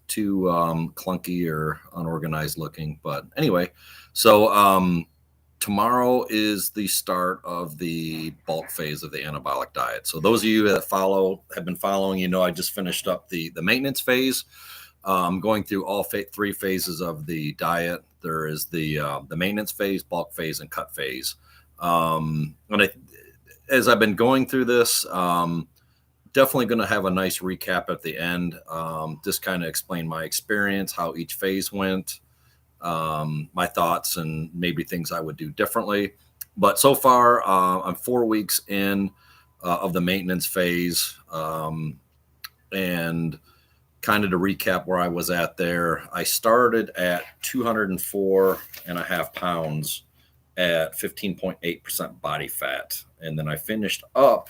too clunky or unorganized looking. But anyway, so tomorrow is the start of the bulk phase of the anabolic diet. So those of you that have been following, I just finished up the maintenance phase. Going through all three phases of the diet. There is the maintenance phase, bulk phase, and cut phase. As I've been going through this, definitely going to have a nice recap at the end. Just kind of explain my experience, how each phase went, my thoughts, and maybe things I would do differently. But so far, I'm 4 weeks in of the maintenance phase. And kind of to recap where I was at there, I started at 204.5 pounds at 15.8% body fat. And then I finished up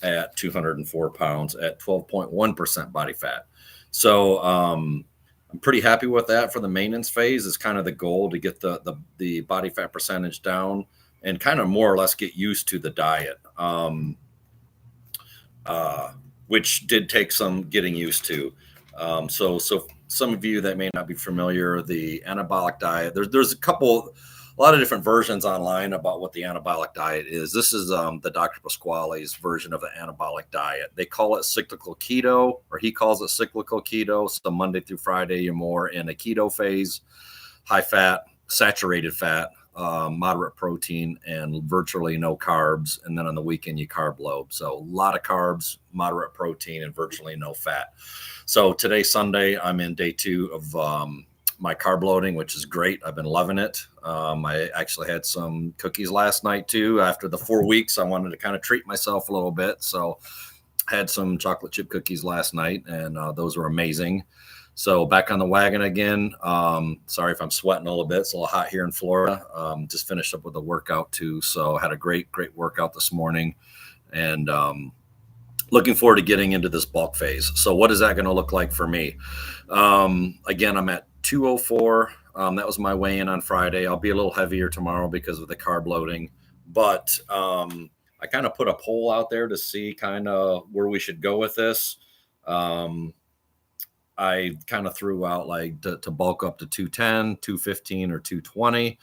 at 204 pounds at 12.1% body fat. So I'm pretty happy with that for the maintenance phase. It's kind of the goal to get the body fat percentage down and kind of more or less get used to the diet, which did take some getting used to. So some of you that may not be familiar, the anabolic diet, there's a lot of different versions online about what the anabolic diet is. This is the Dr. Pasquale's version of the anabolic diet. They call it cyclical keto, or he calls it cyclical keto. So Monday through Friday, you're more in a keto phase, high fat, saturated fat, moderate protein, and virtually no carbs. And then on the weekend, you carb load. So a lot of carbs, moderate protein, and virtually no fat. So today, Sunday, I'm in day 2 of my carb loading, which is great. I've been loving it. I actually had some cookies last night too. After the 4 weeks, I wanted to kind of treat myself a little bit. So had some chocolate chip cookies last night, and those were amazing. So back on the wagon again. Sorry if I'm sweating a little bit. It's a little hot here in Florida. Just finished up with a workout too. So had a great workout this morning, and looking forward to getting into this bulk phase. So what is that going to look like for me? Again, I'm at 204. That was my weigh-in on Friday. I'll be a little heavier tomorrow because of the carb loading, but I kind of put a poll out there to see kind of where we should go with this. I kind of threw out like to bulk up to 210, 215, or 220.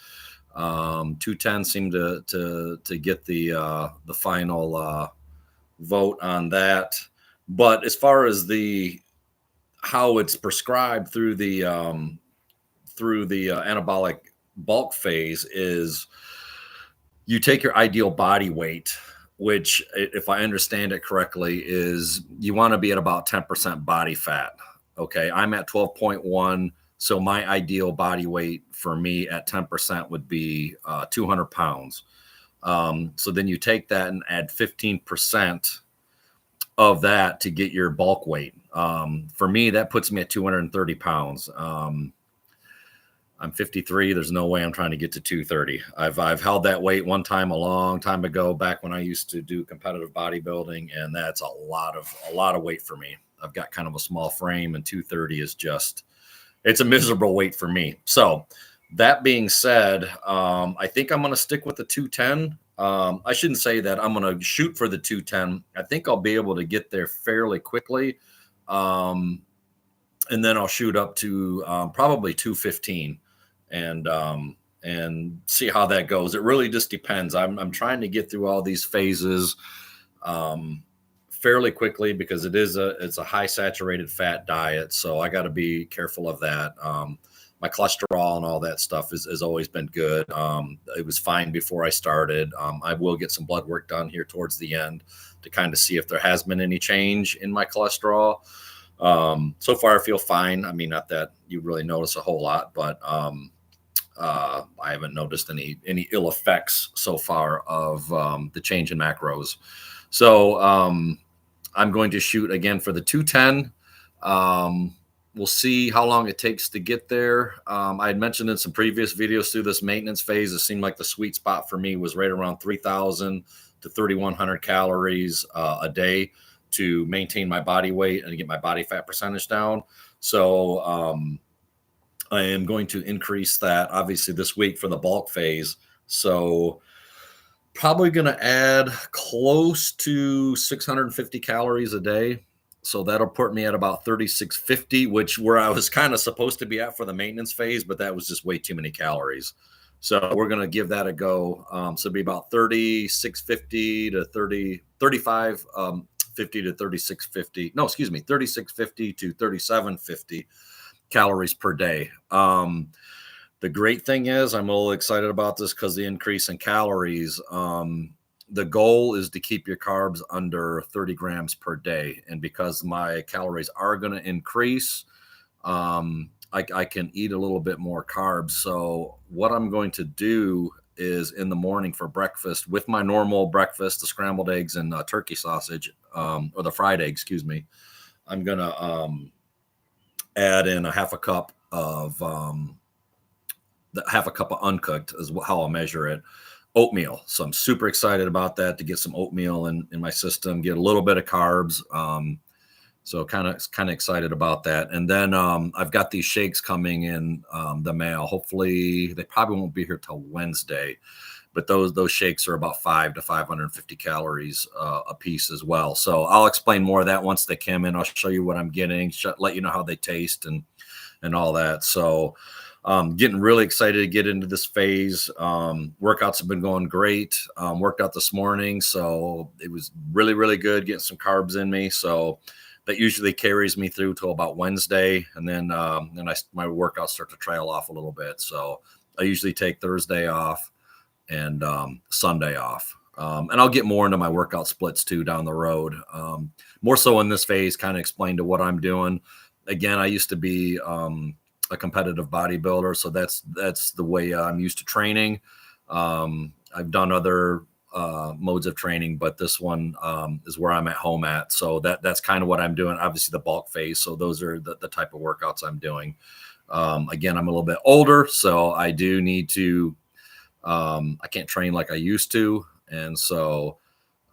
210 seemed to get the final vote on that. But as far as how it's prescribed through the anabolic bulk phase is you take your ideal body weight, which, if I understand it correctly, is you want to be at about 10% body fat. Okay, I'm at 12.1. So my ideal body weight for me at 10% would be 200 pounds. So then you take that and add 15% of that to get your bulk weight. For me, that puts me at 230 pounds. I'm 53. There's no way I'm trying to get to 230. I've held that weight one time a long time ago, back when I used to do competitive bodybuilding, and that's a lot of weight for me. I've got kind of a small frame, and 230 is it's a miserable weight for me. So that being said, I think I'm going to stick with the 210. I shouldn't say that I'm going to shoot for the 210. I think I'll be able to get there fairly quickly. And then I'll shoot up to probably 215 and see how that goes. It really just depends. I'm trying to get through all these phases fairly quickly because it's a high saturated fat diet. So I got to be careful of that. My cholesterol and all that stuff has always been good. It was fine before I started. I will get some blood work done here towards the end to kind of see if there has been any change in my cholesterol. So far I feel fine. I mean, not that you really notice a whole lot, but I haven't noticed any ill effects so far of the change in macros. So I'm going to shoot again for the 210. We'll see how long it takes to get there. I had mentioned in some previous videos through this maintenance phase, it seemed like the sweet spot for me was right around 3,000 to 3,100 calories a day to maintain my body weight and get my body fat percentage down. So I am going to increase that obviously this week for the bulk phase. So probably going to add close to 650 calories a day So that'll put me at about 3650, which where I was kind of supposed to be at for the maintenance phase, but that was just way too many calories. So we're going to give that a go. So it'll be about 3650 to 35, 50 to 3650. No, excuse me, 3650 to 3750 calories per day. The great thing is, I'm a little excited about this because the increase in calories. The goal is to keep your carbs under 30 grams per day. And because my calories are going to increase, I can eat a little bit more carbs. So, what I'm going to do is in the morning for breakfast with my normal breakfast, the scrambled eggs and turkey sausage, or the fried egg, excuse me, I'm going to add in a half a cup of uncooked is how I'll measure it. Oatmeal. So I'm super excited about that to get some oatmeal in my system, get a little bit of carbs. So kind of excited about that. And then I've got these shakes coming in the mail. Hopefully they probably won't be here till Wednesday, but those shakes are about 5 to 550 calories a piece as well. So I'll explain more of that once they come in. I'll show you what I'm getting, let you know how they taste and all that. So getting really excited to get into this phase. Workouts have been going great. Worked out this morning, so it was really, really good getting some carbs in me. So that usually carries me through till about Wednesday, and then my workouts start to trail off a little bit. So I usually take Thursday off and Sunday off. And I'll get more into my workout splits too down the road. More so in this phase, kind of explain to what I'm doing. Again, I used to be a competitive bodybuilder, so that's the way I'm used to training. I've done other modes of training, but this one is where I'm at home at. So that's kind of what I'm doing. Obviously, the bulk phase. So those are the type of workouts I'm doing. Again, I'm a little bit older, so I do need to. I can't train like I used to, and so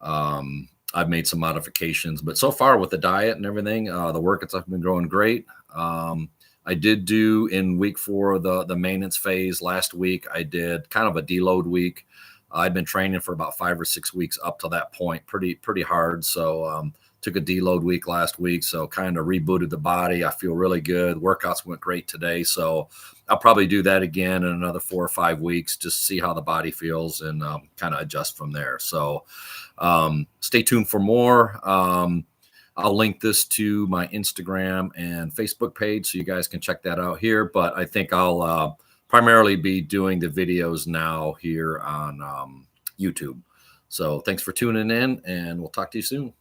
I've made some modifications. But so far with the diet and everything, the workouts have been growing great. I did do in week 4 the maintenance phase last week. I did kind of a deload week. I'd been training for about 5 or 6 weeks up to that point, pretty hard. So took a deload week last week, so kind of rebooted the body. I feel really good. Workouts went great today, so I'll probably do that again in another 4 or 5 weeks, just see how the body feels and kind of adjust from there. So stay tuned for more. I'll link this to my Instagram and Facebook page so you guys can check that out here. But I think I'll primarily be doing the videos now here on YouTube. So thanks for tuning in, and we'll talk to you soon.